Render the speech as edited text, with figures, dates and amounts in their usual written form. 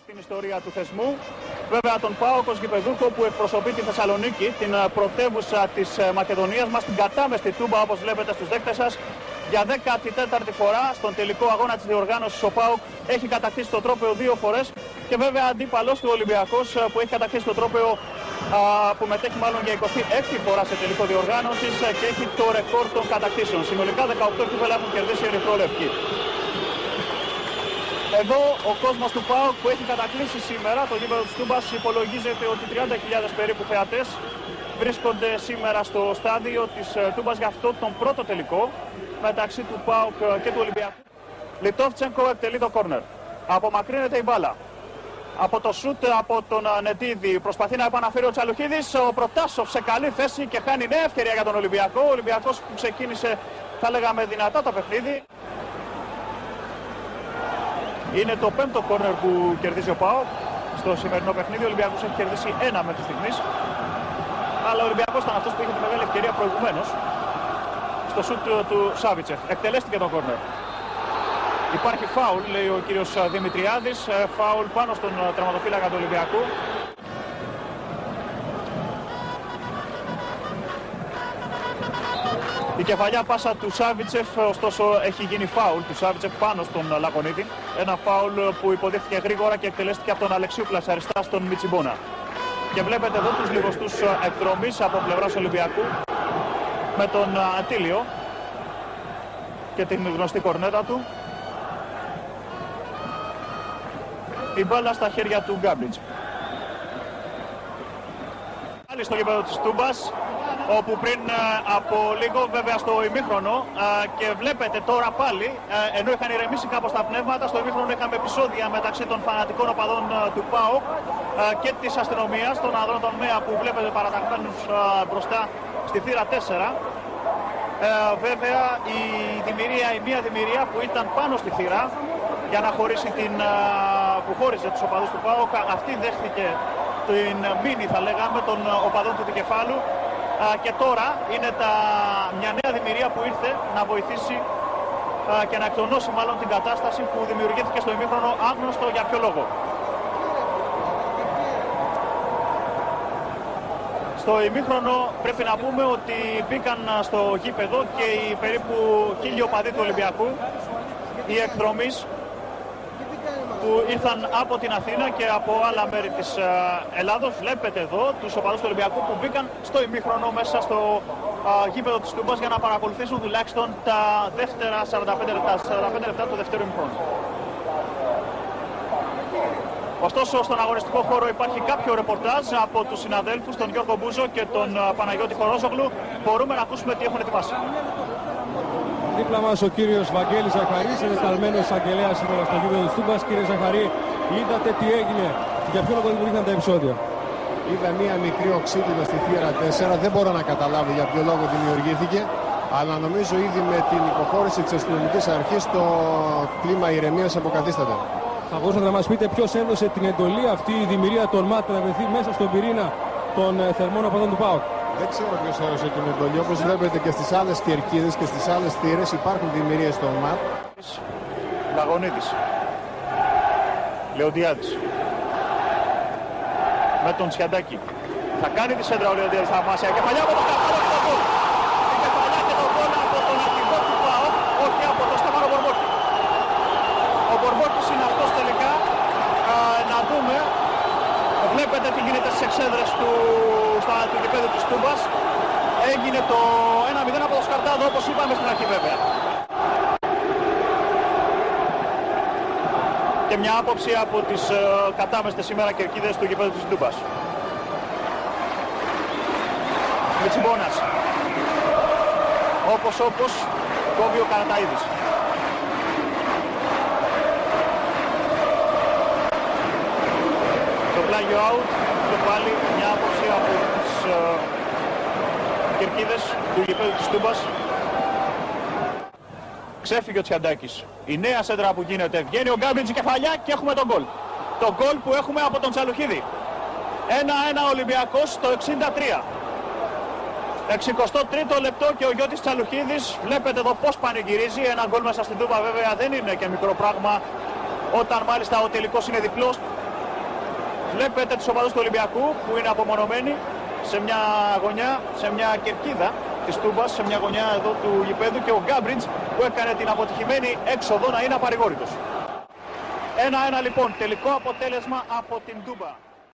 Στην ιστορία του θεσμού, βέβαια τον ΠΑΟΚ ως γηπεδούχο που εκπροσωπεί τη Θεσσαλονίκη, την πρωτεύουσα της Μακεδονίας μας, την κατάμεστη Τούμπα όπως βλέπετε στους δέκτες σας. Για 14η φορά στον τελικό αγώνα της διοργάνωσης ο ΠΑΟΚ έχει κατακτήσει το τρόπαιο 2 φορές και βέβαια αντίπαλος του Ολυμπιακός που έχει κατακτήσει το τρόπαιο που μετέχει μάλλον για 26η φορά σε τελικό διοργάνωσης και έχει το ρεκόρ των κατακτήσεων. Συνολικά 18 κύπελα έχουν κερδίσει οι ερυθρόλευκοι. Εδώ ο κόσμος του ΠΑΟΚ που έχει κατακλείσει σήμερα το γήπεδο της Τούμπας, υπολογίζεται ότι 30.000 περίπου θεατές βρίσκονται σήμερα στο στάδιο της Τούμπας για αυτό τον πρώτο τελικό μεταξύ του ΠΑΟΚ και του Ολυμπιακού. Λιτόφτσενκο εκτελεί το κόρνερ. Απομακρύνεται η μπάλα. Από το σούτ από τον Νετίδη προσπαθεί να επαναφέρει ο Τσαλουχίδης. Ο Προτάσοφ σε καλή θέση και χάνει νέα ευκαιρία για τον Ολυμπιακό. Ο Ολυμπιακός που ξεκίνησε, θα λέγαμε, δυνατά το παιχνίδι. Είναι το 5ο κόρνερ που κερδίζει ο ΠΑΟΚ στο σημερινό παιχνίδι. Ο Ολυμπιακός έχει κερδίσει 1 μέχρι στιγμής. Αλλά ο Ολυμπιακός ήταν αυτός που είχε τη μεγάλη ευκαιρία προηγουμένως στο σούτ του Σάβιτσεφ. Εκτελέστηκε το κόρνερ. Υπάρχει φάουλ, λέει ο κύριος Δημητριάδης. Φάουλ πάνω στον τερματοφύλακα του Ολυμπιακού. Η κεφαλιά πάσα του Σάβιτσεφ, ωστόσο έχει γίνει φάουλ του Σάβιτσεφ πάνω στον Λακωνίδη. Ένα φάουλ που υποδείχθηκε γρήγορα και εκτελέστηκε από τον Αλεξίου Πλασαριστά στον Μιτσιμπόνα. Και βλέπετε εδώ τους λιγοστούς εκδρομής από πλευράς Ολυμπιακού με τον Ατήλιο και την γνωστή κορνέτα του. Η μπάλα στα χέρια του Γκάμπριτς. Πάλι στο γήπεδο της Τούμπας, όπου πριν από λίγο βέβαια στο ημίχρονο και βλέπετε τώρα πάλι, ενώ είχαν ηρεμήσει κάπως τα πνεύματα, στο ημίχρονο είχαμε επεισόδια μεταξύ των φανατικών οπαδών του ΠΑΟΚ και της αστυνομίας, των ανδρών των ΜΕΑ που βλέπετε παραταγμένους μπροστά στη θύρα 4. Βέβαια η δημιουργία, η μία δημιουργία που ήταν πάνω στη θύρα για να χωρίσει που χώριζε τους οπαδούς του ΠΑΟΚ, αυτή δέχτηκε την μήνυ, θα λέγαμε, των οπαδών του δικεφάλου. Και τώρα είναι μια νέα δημιουργία που ήρθε να βοηθήσει και να εκτονώσει μάλλον την κατάσταση που δημιουργήθηκε στο ημίχρονο, άγνωστο για ποιο λόγο. Στο ημίχρονο πρέπει να πούμε ότι μπήκαν στο γήπεδο και οι περίπου 1.000 οπαδοί του Ολυμπιακού, οι εκδρομείς που ήρθαν από την Αθήνα και από άλλα μέρη της Ελλάδος. Βλέπετε εδώ τους οπαδούς του Ολυμπιακού που μπήκαν στο ημίχρονο μέσα στο γήπεδο της Τούμπας για να παρακολουθήσουν τουλάχιστον τα δεύτερα 45 λεπτά του δεύτερου ημίχρονου. Ωστόσο στον αγωνιστικό χώρο υπάρχει κάποιο ρεπορτάζ από τους συναδέλφους, τον Γιώργο Μπούζο και τον Παναγιώτη Χορόζογλου. Μπορούμε να ακούσουμε τι έχουν ετοιμάσει. Δίπλα μας ο κύριος Βαγγέλης Ζαχαρής, είναι καλμένος εισαγγελέας σήμερα στο γήπεδο της Τούμπας. Κύριε Ζαχαρή, είδατε τι έγινε και για ποιο λόγο δημιουργήθηκαν τα επεισόδια? Είδα μία μικρή οξύτητα στη θύρα 4, δεν μπορώ να καταλάβω για ποιο λόγο δημιουργήθηκε, αλλά νομίζω ήδη με την υποχώρηση της αστυνομικής αρχής το κλίμα ηρεμίας αποκαθίσταται. Θα μπορούσατε να μας πείτε ποιος έδωσε την εντολή αυτή η δημιουργία των ΜΑΤ να βρεθεί μέσα στον πυρήνα των θερμών οπαδών του ΠΑΟΚ? Δεν ξέρω ποιος έδωσε την εντολή. Όπως βλέπετε και στις άλλες κερκίδες και στις άλλες θύρες υπάρχουν δημιουργίες των ΜΑΤ. Λαγωνίδης. Λεοντιάδης. Με τον Σιαντάκη. Θα κάνει τη σέντρα ο Λεοντιάδης θαυμάσια. Κεφαλιά από τον Καπάλο και τον γκολ. Η κεφαλιά και τον γκολ από τον αρχηγό του ΠΑΟΚ, όχι από τον Στέφανο Μπορμπόκη. Ο Μπορμπόκης είναι αυτός τελικά. Να δούμε. Βλέπετε τι γίνεται στις εξέδρες του γηπέδου της Τούμπας. Έγινε το 1-0 από το Σκαρτάδο, όπως είπαμε στην αρχή βέβαια. Και μια άποψη από τις κατάμεστες σήμερα κερκίδες του γηπέδου της Τούμπας. Μιτσιμπόνας. Όπως κόβει ο Καραταΐδης. Το πλάγιο out και πάλι μια άποψη από τις κερκίδες του γηπέδου της Τούμπας. Ξέφυγε ο Τσιαντάκης. Η νέα σέντρα που γίνεται. Βγαίνει ο Γκάμπριτς κεφαλιά και έχουμε τον γκολ. Το γκολ που έχουμε από τον Τσαλουχίδη. 1-1 Ολυμπιακός το 63. 63ο λεπτό και ο Γιώτης Τσαλουχίδης. Βλέπετε εδώ πώς πανηγυρίζει. Ένα γκολ μέσα στην Τούμπα βέβαια δεν είναι και μικρό πράγμα. Όταν μάλιστα ο τελικός είναι διπλός. Βλέπετε τους οπαδούς του Ολυμπιακού που είναι απομονωμένοι σε μια γωνιά, σε μια κερκίδα της Τούμπας, σε μια γωνιά εδώ του γηπέδου, και ο Γκάμπριτς που έκανε την αποτυχημένη έξοδο να είναι απαρηγόρητος. 1-1 λοιπόν, τελικό αποτέλεσμα από την Τούμπα.